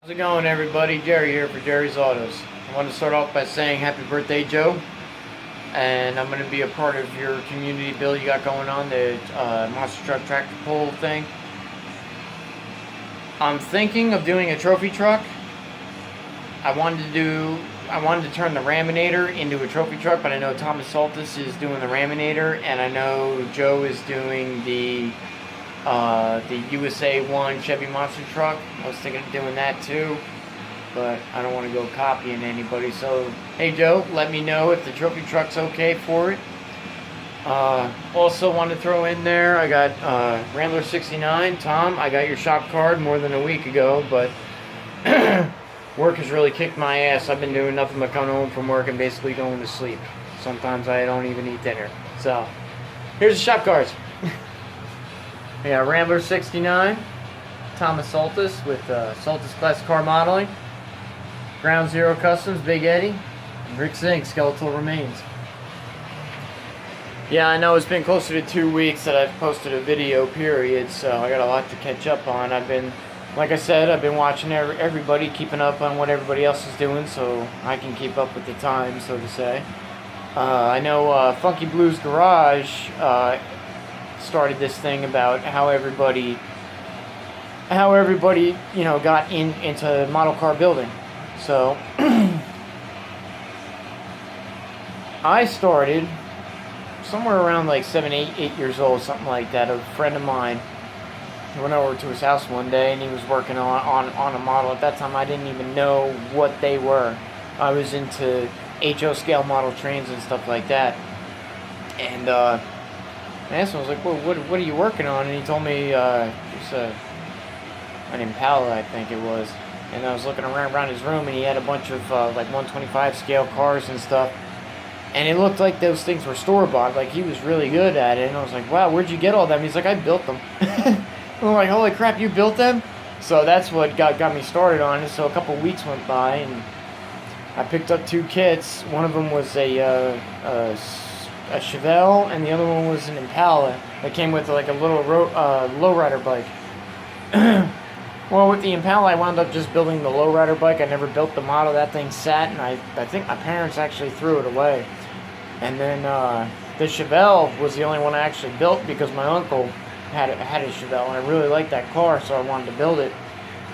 How's it going, everybody? Jerry here for Jerry's Autos. I want to start off by saying happy birthday, Joe. And I'm going to be a part of your community build you got going on, the monster truck tractor pull thing. I'm thinking of doing a trophy truck. I wanted to turn the Raminator into a trophy truck, but I know Thomas Saltis is doing the Raminator, and I know Joe is doing the USA 1 Chevy monster truck. I was thinking of doing that too, but I don't want to go copying anybody. So, hey Joe, let me know if the trophy truck's okay for it. Also want to throw in there, I got Rambler 69. Tom, I got your shop card more than a week ago, but work has really kicked my ass. I've been doing nothing but coming home from work and basically going to sleep. Sometimes I don't even eat dinner. So, here's the shop cards. We got Rambler 69, Thomas Saltis with Saltis Classic Car Modeling, Ground Zero Customs, Big Eddie, and Rick Zink, Skeletal Remains. Yeah, I know it's been closer to 2 weeks that I've posted a video, period, so I got a lot to catch up on. Like I said, I've been watching everybody, keeping up on what everybody else is doing, so I can keep up with the times, so to say. I know Funky Blues Garage started this thing about how everybody got into model car building. So I started somewhere around like 8 years old, something like that. A friend of mine, I went over to his house one day and he was working on a model. At that time I didn't even know what they were. I was into HO scale model trains and stuff like that, and I asked him, I was like, well, what are you working on? And he told me it's an Impala, I think it was. And I was looking around his room, and he had a bunch of like 125 scale cars and stuff. And it looked like those things were store-bought. Like, he was really good at it. And I was like, wow, where'd you get all them? He's like, I built them. I'm like, holy crap, you built them? So that's what got me started on it. So a couple weeks went by, and I picked up 2 kits. One of them was a Chevelle, and the other one was an Impala that came with like a little lowrider bike. Well, with the Impala, I wound up just building the lowrider bike. I never built the model. That thing sat, and I think my parents actually threw it away. And then the Chevelle was the only one I actually built because my uncle had a Chevelle, and I really liked that car, so I wanted to build it.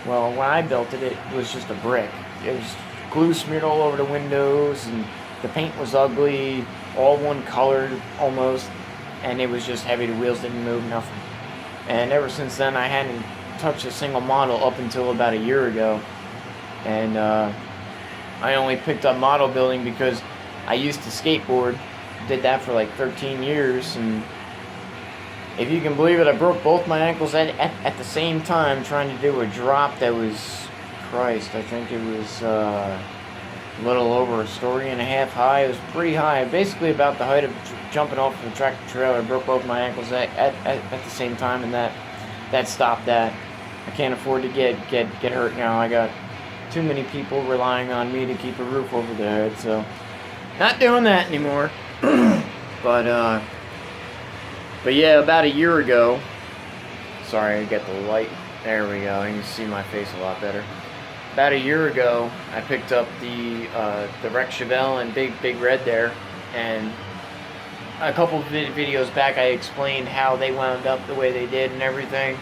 Well, when I built it, it was just a brick. It was glue smeared all over the windows, and the paint was ugly, all one colored almost, and it was just heavy. The wheels didn't move, nothing. And ever since then, I hadn't touched a single model up until about a year ago. And I only picked up model building because I used to skateboard. Did that for like 13 years, and if you can believe it, I broke both my ankles at the same time trying to do a drop that was, Christ, I think it was a little over 1.5 stories high. It was pretty high, basically about the height of jumping off of a tractor trailer. I broke both my ankles at the same time, and that stopped that. I can't afford to get hurt now. I got too many people relying on me to keep a roof over their head, so not doing that anymore. But yeah, about a year ago, sorry, I got the light, there we go, you can see my face a lot better. About a year ago, I picked up the Wreck Chevelle and Big Red there, and a couple of videos back I explained how they wound up the way they did and everything,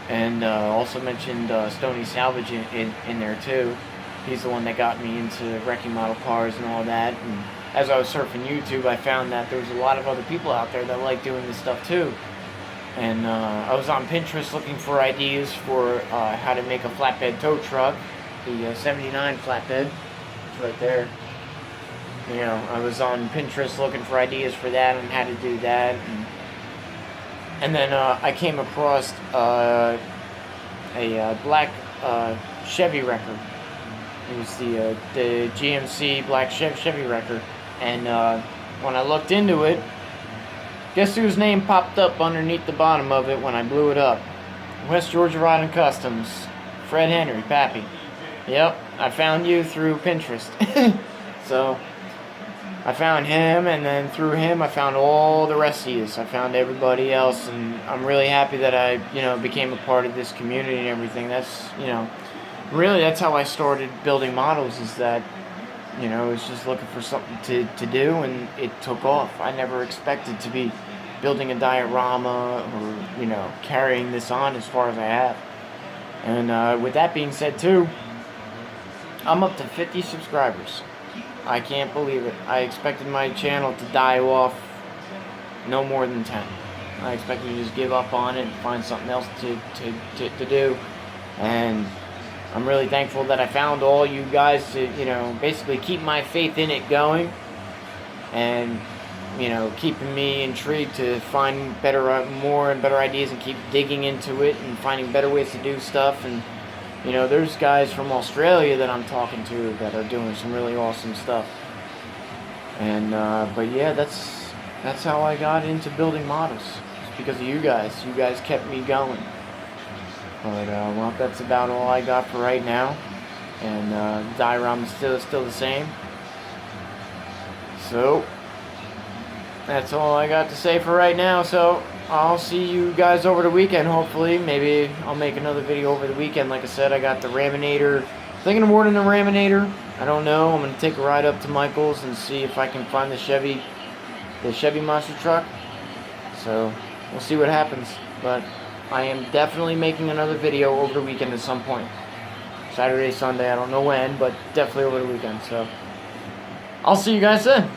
and also mentioned Stoney Salvage in there too. He's the one that got me into wrecking model cars and all that, and as I was surfing YouTube, I found that there was a lot of other people out there that like doing this stuff too. And I was on Pinterest looking for ideas for how to make a flatbed tow truck. The 79 flatbed, it's right there. You know, I was on Pinterest looking for ideas for that and how to do that. And then I came across a black Chevy wrecker. It was the GMC black Chevy wrecker. And when I looked into it, guess whose name popped up underneath the bottom of it when I blew it up? West Georgia Rod and Customs. Fred Henry, Pappy. Yep, I found you through Pinterest. So, I found him, and then through him I found all the rest of you. I found everybody else, and I'm really happy that I, became a part of this community and everything. That's, really, that's how I started building models, is that, you know, I was just looking for something to do, and it took off. I never expected to be building a diorama or, you know, carrying this on as far as I have. And with that being said, too, I'm up to 50 subscribers. I can't believe it. I expected my channel to die off no more than 10. I expected to just give up on it and find something else to do. And I'm really thankful that I found all you guys to, you know, basically keep my faith in it going. And, you know, keeping me intrigued to find more and better ideas and keep digging into it and finding better ways to do stuff. And, you know, there's guys from Australia that I'm talking to that are doing some really awesome stuff. And, but yeah, that's how I got into building models. It's because of you guys. You guys kept me going. But, well, that's about all I got for right now. And, the diorama is still the same. So, that's all I got to say for right now. So, I'll see you guys over the weekend, hopefully. Maybe I'll make another video over the weekend. Like I said, I got the Raminator. Thinking of ordering the Raminator. I don't know. I'm going to take a ride up to Michael's and see if I can find the Chevy monster truck. So, we'll see what happens. But I am definitely making another video over the weekend at some point. Saturday, Sunday, I don't know when, but definitely over the weekend. So, I'll see you guys then.